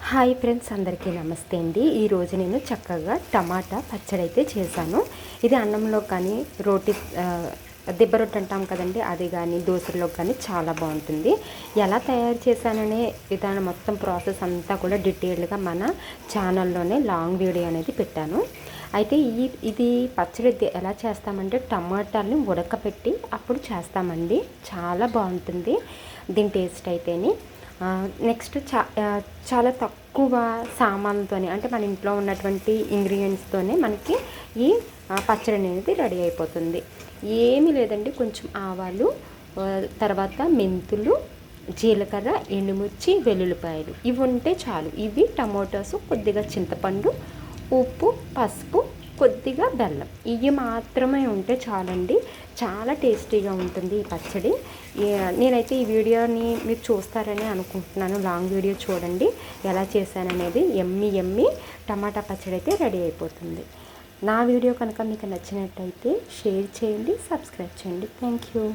Hi friends, అందరికీ నమస్తే అండి. ఈరోజు నేను చక్కగా టమాటా పచ్చడి అయితే చేశాను. ఇది అన్నంలో కానీ రోటి దిబ్బ రొట్టె అంటాం కదండి, అది కానీ దోశల్లో కానీ చాలా బాగుంటుంది. ఎలా తయారు చేశాననే విధానం మొత్తం ప్రాసెస్ అంతా కూడా డీటెయిల్డ్గా మన ఛానల్లోనే లాంగ్ వీడియో అనేది పెట్టాను. అయితే ఇది పచ్చడి ఎలా చేస్తామంటే టమాటాలని ఉడకపెట్టి అప్పుడు చేస్తామండి. చాలా బాగుంటుంది దీని టేస్ట్ అయితేని. నెక్స్ట్ చాలా తక్కువ సామాన్లతోనే, అంటే మన ఇంట్లో ఉన్నటువంటి ఇంగ్రీడియంట్స్తోనే మనకి ఈ పచ్చడి అనేది రెడీ అయిపోతుంది. ఏమీ లేదండి, కొంచెం ఆవాలు, తర్వాత మెంతులు, జీలకర్ర, ఎండుమిర్చి, వెల్లుల్లిపాయలు ఇవి ఉంటే చాలు. ఇవి టమోటాసు, కొద్దిగా చింతపండు, ఉప్పు, పసుపు, కొద్దిగా బెల్లం, ఇవి మాత్రమే ఉంటే చాలండి. చాలా టేస్టీగా ఉంటుంది ఈ పచ్చడి. నేనైతే ఈ వీడియోని మీరు చూస్తారని అనుకుంటున్నాను. లాంగ్ వీడియో చూడండి ఎలా చేశాననేది. ఎమ్మి టమాటా పచ్చడి అయితే రెడీ అయిపోతుంది. నా వీడియో కనుక మీకు నచ్చినట్టయితే షేర్ చేయండి, సబ్స్క్రైబ్ చేయండి. Thank you.